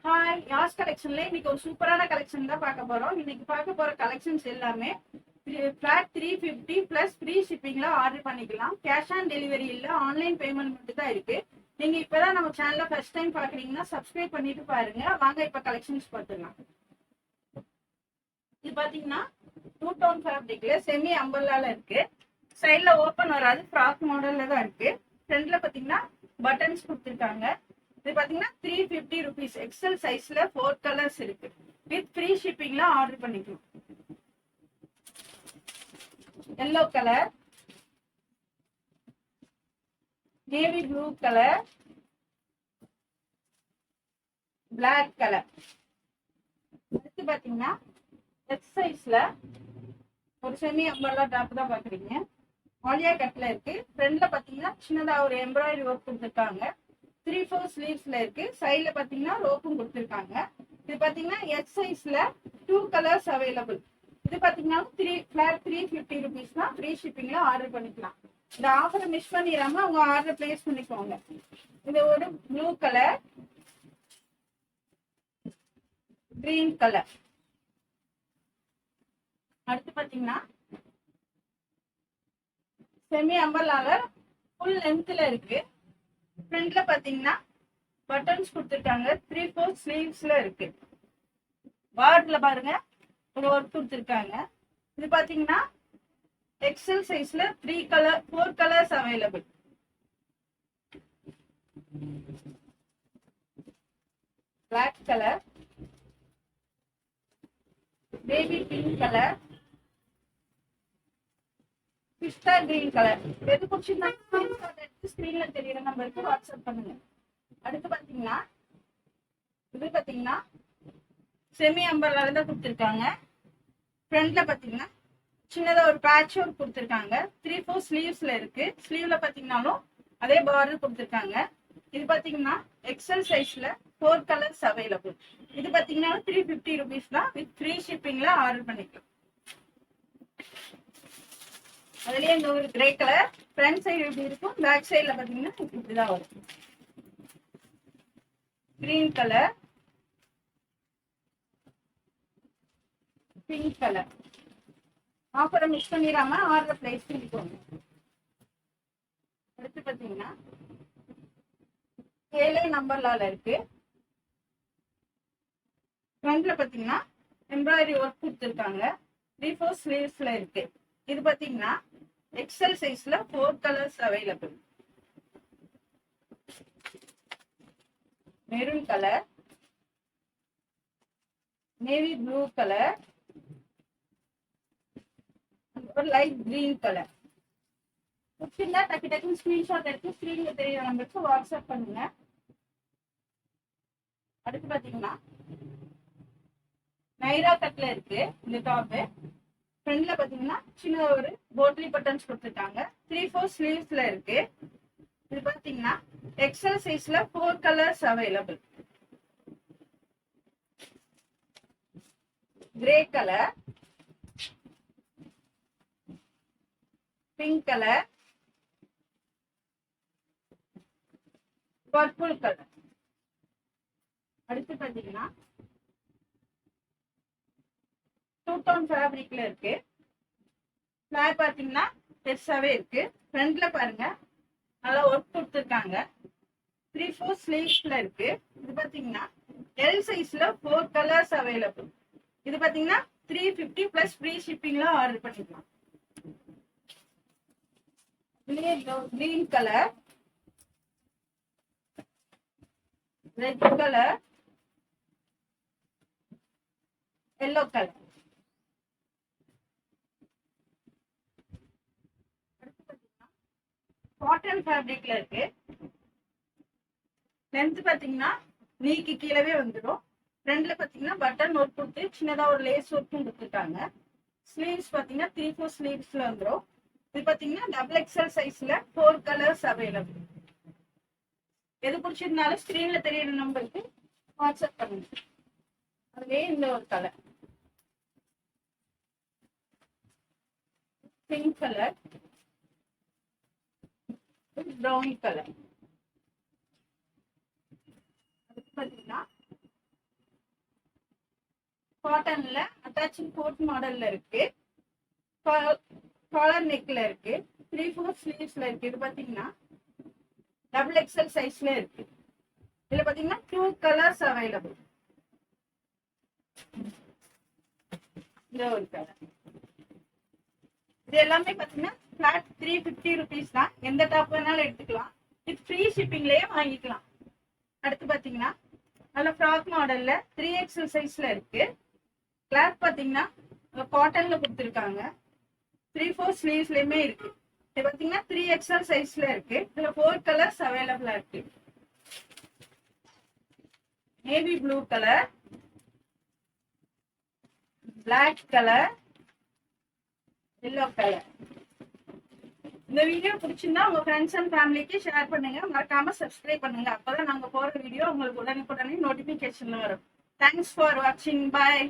Hi யாஸ் கலெக்ஷன்ல இன்னைக்கு ஒரு சூப்பரான கலெக்ஷன் தான் பார்க்க போறோம். இன்னைக்கு பார்க்க போற கலெக்ஷன்ஸ் எல்லாமே ஃபிளாட் 350 பிளஸ் ஃப்ரீ ஷிப்பிங்ல ஆர்டர் பண்ணிக்கலாம். கேஷ் ஆன் டெலிவரி இல்ல, ஆன்லைன் பேமெண்ட் மட்டும் தான் இருக்கு. நீங்க இப்பதான் நம்ம சேனல்ல ஃபர்ஸ்ட் டைம் பாக்குறீங்கன்னா சப்ஸ்கிரைப் பண்ணிட்டு பாருங்க. வாங்க இப்ப கலெக்ஷன்ஸ் பார்த்துடலாம். இது பாத்தீங்கன்னா டூ டோன் ஃபேப்ரிக்ல செமி அம்பர்லால இருக்கு. சைட்ல ஓப்பன் வராது, ஃப்ராக் மாடல்ல தான் இருக்கு. ஃப்ரண்ட்ல பாத்தீங்கன்னா பட்டன்ஸ் கொடுத்துருக்காங்க. இது பாத்தீங்கன்னா 350 ருபீஸ். எக்ஸல் சைஸ்ல 4 கலர்ஸ் இருக்கு. வித் ஃப்ரீ ஷிப்பிங்ல ஆர்டர் பண்ணிக்கலாம். Yellow colour, navy blue colour, black colour. அடுத்து பாத்தீங்கன்னா எக்ஸ் சைஸ்ல ஒரு செமி அம்பர்லா டாப் தான் பாக்குறீங்க. ஆலியா கட்ல இருக்கு. ஃப்ரண்ட்ல பாத்தீங்கன்னா சின்னதா ஒரு எம்ப்ராய்டரி ஒர்க் கொடுத்துருக்காங்க. 3/4 ஸ்லீவ்ஸ்ல இருக்கு. சைட்ல பாத்தீங்கன்னா ரோப்பும் கொடுத்துருக்காங்க. இது பாத்தீங்கன்னா எக்ஸ் சைஸ்ல 2 கலர்ஸ் அவைலபிள். இது பாத்தீங்கன்னா ஃபிளாட் 350 ருபீஸ் தான். ஃப்ரீ ஷிப்பிங்ல ஆர்டர் பண்ணிக்கலாம். இந்த ஆஃபரை மிஸ் பண்ணிடாம உங்க ஆர்டர் பிளேஸ் பண்ணிக்கோங்க. இது ஒரு ப்ளூ கலர், கிரீன் கலர். அடுத்து பாத்தீங்கன்னா செமி அம்பர்லால ஃபுல் லென்த்ல இருக்கு. ஃப்ரண்ட்ல பாத்தீங்கன்னா பட்டன்ஸ் கொடுத்துருக்காங்க. 3/4 ஸ்லீவ்ஸ்ல இருக்கு. பார்டர்ல பாருங்க ஒரு ஒர்க் கொடுத்துருக்காங்க. இது பாத்தீங்கன்னா எக்ஸல் சைஸ்ல 4 colours available. Black colour, baby pink colour, pista green colour. எது பிடிச்சிருந்தா ஸ்கிரீன்ல தெரியற நம்பருக்கு வாட்ஸ்அப் பண்ணுங்க. அடுத்து பாத்தீங்கன்னா இது பாத்தீங்கன்னா செமி அம்பர்லால தான் கொடுத்துருக்காங்க. ஃப்ரண்ட்ல பாத்தீங்கன்னா சின்னதா ஒரு பேட்ச் ஒர்க் கொடுத்துருக்காங்க. 3/4 ஸ்லீவ்ஸ்ல இருக்கு. ஸ்லீவ்ல பாத்தீங்கன்னாலும் அதே பார்டர் கொடுத்துருக்காங்க. இது பாத்தீங்கன்னா எக்ஸல் சைஸ்ல 4 கலர்ஸ் அவைலபிள். இது பாத்தீங்கன்னா 350 ருபீஸ் தான். வித் ஃப்ரீ ஷிப்பிங்ல ஆர்டர் பண்ணிக்கலாம். அதுலயே இந்த ஒரு கிரே கலர். ஃப்ரண்ட் சைடு எப்படி இருக்கும், பேக் சைட்ல பாத்தீங்கன்னா இப்படிதான் வரும். Green colour, pink colour. ஆஃபரை மிஸ் பண்ணிடாம ஆர்டர் பிளேஸ் பண்ணிக்கோங்க. அடுத்து பாத்தீங்கன்னா 7 நம்பர்லால இருக்கு. ஃப்ரண்ட்ல பாத்தீங்கன்னா எம்ப்ராய்டரி ஒர்க் கொடுத்துருக்காங்க. 3/4 ஸ்லீவ்ஸ்ல இருக்கு. இது பாத்தீங்கன்னா எக்ஸல் சைஸ்ல 4 colours available. Maroon colour, navy blue colour, ஒரு லைட் கிரீன் கலர். பிடிச்சிருந்தா டக்கு டக்குன்னு ஸ்கிரீன்ஷாட் எடுத்து ஸ்கிரீன்ல தெரியற நம்பருக்கு வாட்ஸ்அப் பண்ணுங்க. அடுத்து பாத்தீங்கன்னா நைரா கட்ல இருக்கு இந்த டாப். ஃப்ரண்ட்ல பாத்தீங்கன்னா சின்ன ஒரு போட்லி பட்டன்ஸ் கொடுத்துருக்காங்க. 3/4 ஸ்லீவ்ஸ்ல இருக்கு. இது பாத்தீங்கன்னா எக்ஸல் சைஸ்ல 4 colours available. Grey colour, pink colour, purple colour. அடுத்து பாத்தீங்கன்னா டூ டோன் ஃபேப்ரிக்ல இருக்கு. ஃபிளார் பாத்தீங்கன்னா பெருசாவே இருக்கு. ஃப்ரண்ட்ல பாருங்க நல்லா ஒர்க் கொடுத்துருக்காங்க. 3/4 ஸ்லீவ்ஸ்ல இருக்கு. இது பாத்தீங்கன்னா எல் சைஸ்ல 4 கலர்ஸ் அவைலபிள். இது பாத்தீங்கன்னா 350 பிளஸ் ஃப்ரீ ஷிப்பிங்ல ஆர்டர் பண்ணிக்கலாம். Green colour, red colour, yellow colour. Cotton ஃபேப்ரிக்ல இருக்கு. லென்த் பாத்தீங்கன்னா நீக்கு கீழவே வந்துடும். ஃப்ரண்ட்ல பாத்தீங்கன்னா பட்டன் ஒர்க் கொடுத்து சின்னதா ஒரு லேஸ் ஒர்க்கும் கொடுத்துருக்காங்க. ஸ்லீவ்ஸ் பாத்தீங்கன்னா 3/4 ஸ்லீவ்ஸ்ல வந்துடும். இது பாத்தீங்கன்னா டபுள் எக்ஸல் சைஸ்ல 4 கலர்ஸ் அவைலபிள். எது பிடிச்சிருந்தாலும் ஸ்கிரீன்ல தெரியற நம்பருக்கு வாட்ஸ்அப் பண்ணுங்க. அதுலயே இந்த ஒரு colour pink colour, brown colour. பாத்தீங்கன்னா காட்டன்ல அட்டாச்சிங் கோட் மாடல்ல இருக்கு. காலர் நெக்ல இருக்கு. 3/4 ஸ்லீவ்ஸ்ல இருக்கு. இது பாத்தீங்கன்னா டபுள் எக்ஸ்எல் சைஸ்ல இருக்கு. இதுல பாத்தீங்கன்னா 2 கலர்ஸ் அவைலபிள். இந்த ஒரு கலர். இது எல்லாமே பாத்தீங்கன்னா ஃபிளாட் 350 ருபீஸ் தான். எந்த டாப் வேணாலும் எடுத்துக்கலாம். இது ஃப்ரீ ஷிப்பிங்லயே வாங்கிக்கலாம். அடுத்து பாத்தீங்கன்னா நல்ல ஃப்ராக் மாடல்ல 3XL சைஸ்ல இருக்கு. கிளாத் பாத்தீங்கன்னா காட்டன்ல கொடுத்துருக்காங்க. 3/4 ஸ்லீவ்ஸ்லயுமே இருக்கு. இது பாத்தீங்கன்னா 3XL சைஸ்ல இருக்கு. இதுல 4 கலர்ஸ் அவைலபிளா இருக்கு. Navy blue colour, black colour, yellow colour. இந்த வீடியோ பிடிச்சிருந்தா உங்க ஃப்ரெண்ட்ஸ் அண்ட் ஃபேமிலிக்கு ஷேர் பண்ணுங்க. மறக்காம சப்ஸ்கிரைப் பண்ணுங்க. அப்பதான் நாங்க போற வீடியோ உங்களுக்கு உடனுக்குடனே நோட்டிபிகேஷன்ல வரும். தேங்க்ஸ் ஃபார் வாட்சிங். பாய்.